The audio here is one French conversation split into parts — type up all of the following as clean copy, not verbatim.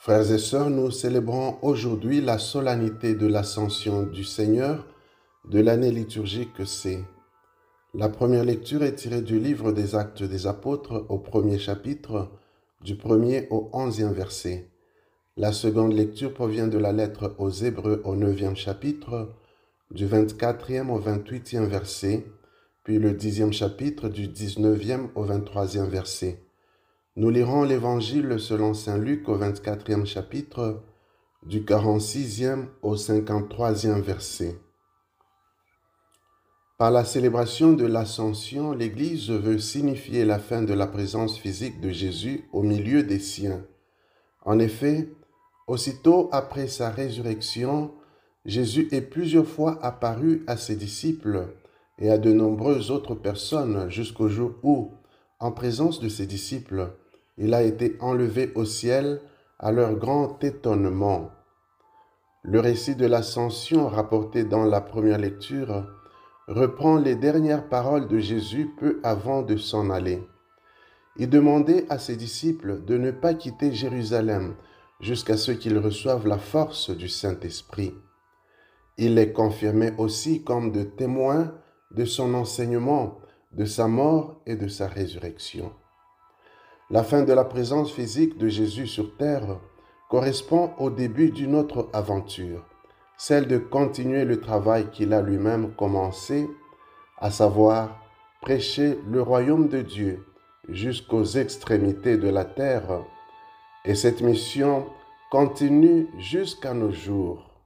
Frères et sœurs, nous célébrons aujourd'hui la solennité de l'Ascension du Seigneur de l'année liturgique C. La première lecture est tirée du livre des Actes des Apôtres au premier chapitre, du 1er au 11e verset. La seconde lecture provient de la lettre aux Hébreux au 9e chapitre, du 24e au 28e verset, puis le 10e chapitre du 19e au 23e verset. Nous lirons l'Évangile selon saint Luc au 24e chapitre, du 46e au 53e verset. Par la célébration de l'Ascension, l'Église veut signifier la fin de la présence physique de Jésus au milieu des siens. En effet, aussitôt après sa résurrection, Jésus est plusieurs fois apparu à ses disciples et à de nombreuses autres personnes jusqu'au jour où, en présence de ses disciples, il a été enlevé au ciel à leur grand étonnement. Le récit de l'Ascension rapporté dans la première lecture reprend les dernières paroles de Jésus peu avant de s'en aller. Il demandait à ses disciples de ne pas quitter Jérusalem jusqu'à ce qu'ils reçoivent la force du Saint-Esprit. Il les confirmait aussi comme de témoins de son enseignement, de sa mort et de sa résurrection. La fin de la présence physique de Jésus sur terre correspond au début d'une autre aventure, celle de continuer le travail qu'il a lui-même commencé, à savoir prêcher le royaume de Dieu jusqu'aux extrémités de la terre, et cette mission continue jusqu'à nos jours.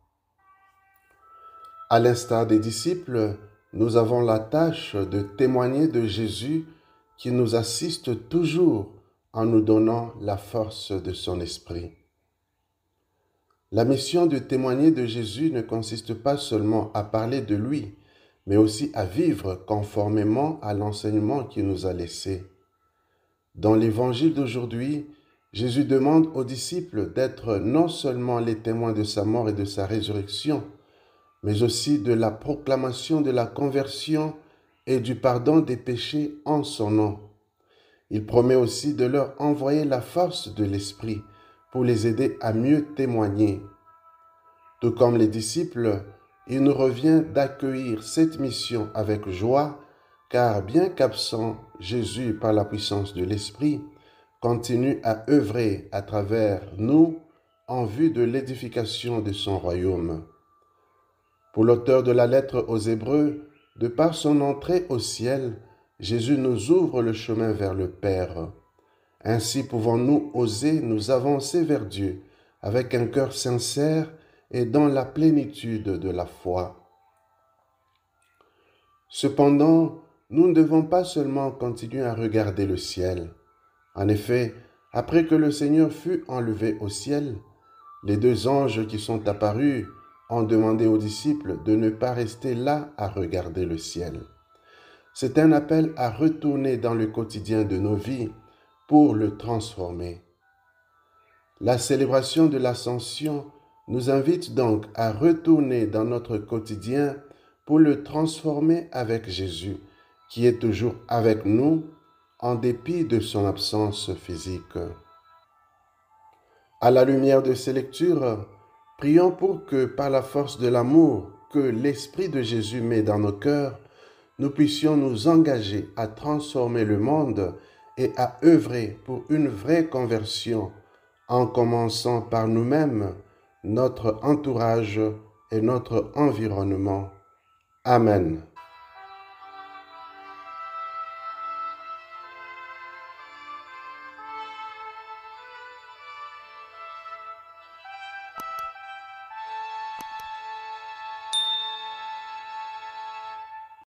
À l'instar des disciples, nous avons la tâche de témoigner de Jésus qui nous assiste toujours en nous donnant la force de son esprit. La mission de témoigner de Jésus ne consiste pas seulement à parler de lui, mais aussi à vivre conformément à l'enseignement qu'il nous a laissé. Dans l'évangile d'aujourd'hui, Jésus demande aux disciples d'être non seulement les témoins de sa mort et de sa résurrection, mais aussi de la proclamation de la conversion et du pardon des péchés en son nom. Il promet aussi de leur envoyer la force de l'Esprit pour les aider à mieux témoigner. Tout comme les disciples, il nous revient d'accueillir cette mission avec joie, car bien qu'absent, Jésus, par la puissance de l'Esprit, continue à œuvrer à travers nous en vue de l'édification de son royaume. Pour l'auteur de la lettre aux Hébreux, de par son entrée au ciel, Jésus nous ouvre le chemin vers le Père. Ainsi pouvons-nous oser nous avancer vers Dieu avec un cœur sincère et dans la plénitude de la foi. Cependant, nous ne devons pas seulement continuer à regarder le ciel. En effet, après que le Seigneur fut enlevé au ciel, les deux anges qui sont apparus ont demandé aux disciples de ne pas rester là à regarder le ciel. C'est un appel à retourner dans le quotidien de nos vies pour le transformer. La célébration de l'Ascension nous invite donc à retourner dans notre quotidien pour le transformer avec Jésus, qui est toujours avec nous en dépit de son absence physique. À la lumière de ces lectures, prions pour que, par la force de l'amour que l'Esprit de Jésus met dans nos cœurs, nous puissions nous engager à transformer le monde et à œuvrer pour une vraie conversion, en commençant par nous-mêmes, notre entourage et notre environnement. Amen.